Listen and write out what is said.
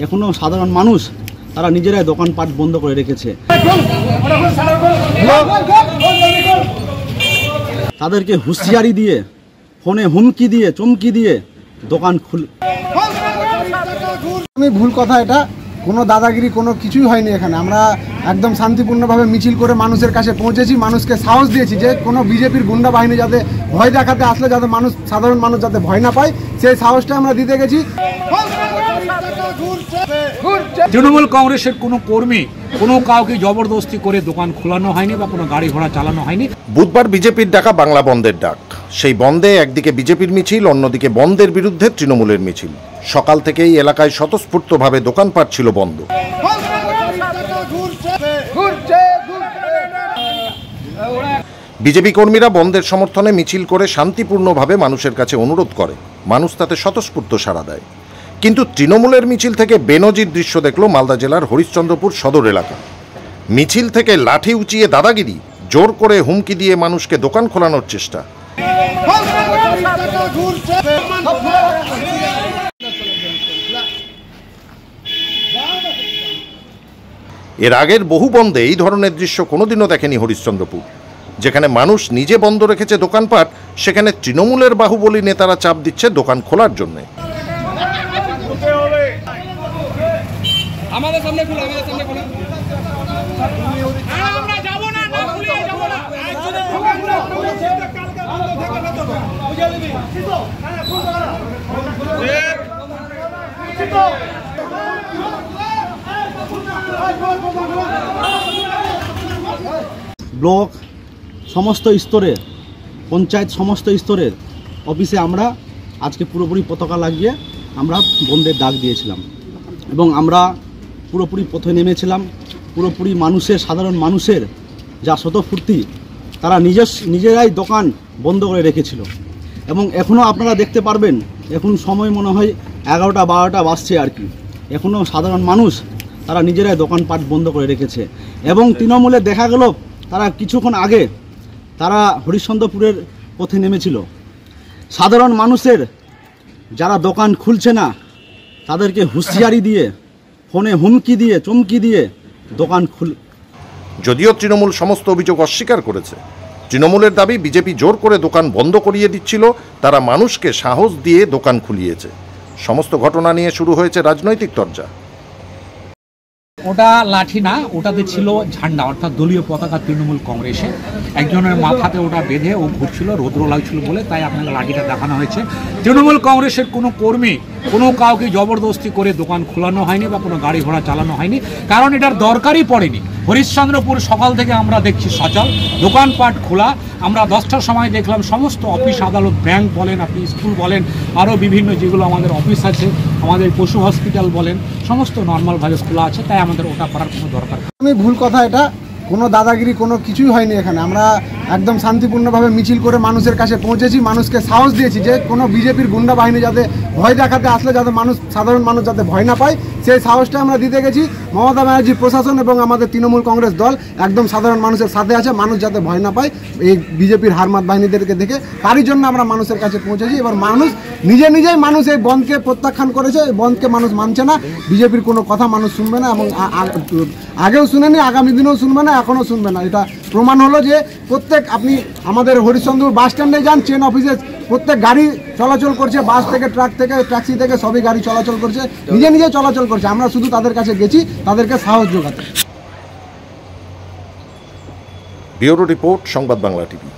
এখনো সাধারণ মানুষ তারা নিজেরাই দোকানপাট বন্ধ করে রেখেছে। তাদেরকে হুঁশিয়ারি দিয়ে, ফোনে হুমকি দিয়ে, চমকি দিয়ে দোকান ভুল কথা, এটা কোনো দাদাগিরি কোনো কিছুই হয়নি। এখানে আমরা একদম শান্তিপূর্ণভাবে মিছিল করে মানুষের কাছে পৌঁছেছি, মানুষকে সাহস দিয়েছি যে কোনো বিজেপির গুন্ডা বাহিনী যাতে ভয় দেখাতে আসলে যাতে সাধারণ মানুষ যাতে ভয় না পায়, সেই সাহসটা আমরা দিতে গেছি। তৃণমূল কংগ্রেসের কোনো কর্মী কোনো কাউকে জবরদস্তি করে দোকান খোলানো হয়নি বা কোনো গাড়ি ঘোড়া চালানো হয়নি। বুধবার বিজেপির ডাকা বাংলা বন্ধের ডাক। সেই বন্ধে একদিকে বিজেপির মিছিল, অন্যদিকে বন্ধের বিরুদ্ধে তৃণমূলের মিছিল। সকাল থেকেই এলাকায় স্বতঃস্ফূর্তভাবে দোকানপাট ছিল বন্ধ। বিজেপি কর্মীরা বন্ধের সমর্থনে মিছিল করে শান্তিপূর্ণভাবে মানুষের কাছে অনুরোধ করে। মানুষ তাতে স্বতঃস্ফূর্ত সাড়া দেয়। কিন্তু তৃণমূলের মিছিল থেকে বেনজির দৃশ্য দেখল মালদা জেলার হরিশ্চন্দ্রপুর সদর এলাকা। মিছিল থেকে লাঠি উঁচিয়ে দাদাগিরি, জোর করে হুমকি দিয়ে মানুষকে দোকান খোলানোর চেষ্টা। এর আগের বহু বন্ধে এই ধরনের দৃশ্য কোনোদিনও দেখেনি হরিশ্চন্দ্রপুর। যেখানে মানুষ নিজে বন্ধ রেখেছে দোকানপাট, সেখানে তৃণমূলের বাহুবলী নেতারা চাপ দিচ্ছে দোকান খোলার জন্য। আমাদের সামনে খুলে, আমাদের সামনে খুলে। আমরা যাব না, না খুলে যাব না। ব্লক সমস্ত স্তরের, পঞ্চায়েত সমস্ত স্তরের অফিসে আমরা আজকে পুরোপুরি পতাকা লাগিয়ে আমরা বন্ধের ডাক দিয়েছিলাম এবং আমরা পুরোপুরি পথে নেমেছিলাম। পুরোপুরি মানুষের, সাধারণ মানুষের যা স্বতঃস্ফূর্তি, তারা নিজেরাই দোকান বন্ধ করে রেখেছিল এবং এখনও আপনারা দেখতে পারবেন, এখন সময় মনে হয় 11টা-12টা বাজছে আর কি। এখনও সাধারণ মানুষ তারা নিজেরাই দোকানপাট বন্ধ করে রেখেছে এবং তৃণমূলে দেখা গেল তারা কিছুক্ষণ আগে তারা হরিশ্চন্দ্রপুরের পথে নেমেছিল। সাধারণ মানুষের যারা দোকান খুলছে না তাদেরকে হুঁশিয়ারি দিয়ে, ফোনে হুমকি দিয়ে, চমকি দিয়ে দোকান যদিও তৃণমূল সমস্ত অভিযোগ অস্বীকার করেছে। তৃণমূলের দাবি বিজেপি জোর করে দোকান বন্ধ করিয়ে দিচ্ছিল, তারা মানুষকে সাহস দিয়ে দোকান খুলিয়েছে। সমস্ত ঘটনা নিয়ে শুরু হয়েছে রাজনৈতিক চর্চা। ওটা লাঠি না, ওটাতে ছিল ঝান্ডা, অর্থাৎ দলীয় পতাকা তৃণমূল কংগ্রেসে। একজনের মাথাতে ওটা বেঁধে ও ঘুরছিল, রৌদ্র লাগছিল বলে তাই আপনাকে লাঠিটা দেখানো হয়েছে। তৃণমূল কংগ্রেসের কোনো কর্মী কোনো কাউকে জবরদস্তি করে দোকান খোলানো হয়নি বা কোনো গাড়ি ঘোড়া চালানো হয়নি, কারণ এটার দরকারই পড়েনি। হরিশ্চন্দ্রপুর সকাল থেকে আমরা দেখছি সচল দোকানপাট খোলা। আমরা 10টার সময় দেখলাম সমস্ত অফিস আদালত, ব্যাংক বলেন, আপনি স্কুল বলেন, আরও বিভিন্ন যেগুলো আমাদের অফিস আছে, আমাদের পশু হসপিটাল বলেন, সমস্ত নর্মালভাবে খোলা আছে। তাই আমাদের ওটা করার কোনো দরকার নেই। ভুল কথা, এটা কোনো দাদাগিরি কোনো কিছুই হয়নি। এখানে আমরা একদম শান্তিপূর্ণভাবে মিছিল করে মানুষের কাছে পৌঁছেছি, মানুষকে সাহস দিয়েছি যে কোনো বিজেপির গুন্ডা বাহিনী যাতে ভয় দেখাতে আসলে যাতে সাধারণ মানুষ যাতে ভয় না পায়, সেই সাহসটা আমরা দিতে গেছি। মমতা ব্যানার্জি প্রশাসন এবং আমাদের তৃণমূল কংগ্রেস দল একদম সাধারণ মানুষের সাথে আছে, মানুষ যাতে ভয় না পায় এই বিজেপির হারমাত বাহিনীদেরকে দেখে, তারই জন্য আমরা মানুষের কাছে পৌঁছেছি। এবার মানুষ নিজেই মানুষ এই বন্ধকে প্রত্যাখ্যান করেছে। এই বন্ধকে মানুষ মানছে না, বিজেপির কোনো কথা মানুষ শুনবে না এবং আগেও শুনেনি, আগামী দিনেও শুনবে না, এখনও শুনবে না। এটা প্রমাণ হলো যে প্রত্যেক, আপনি আমাদের হরিশ্চন্দ্রপুর বাস স্ট্যান্ডে যান, ট্রেন অফিসে প্রত্যেক গাড়ি চলাচল করছে, বাস থেকে, ট্রাক থেকে, ট্যাক্সি থেকে সবই গাড়ি চলাচল করছে, নিজে চলাচল করছে। আমরা শুধু তাদের কাছে গেছি তাদেরকে সাহস যোগাতে। ব্যুরো রিপোর্ট, সংবাদ বাংলা টিভি।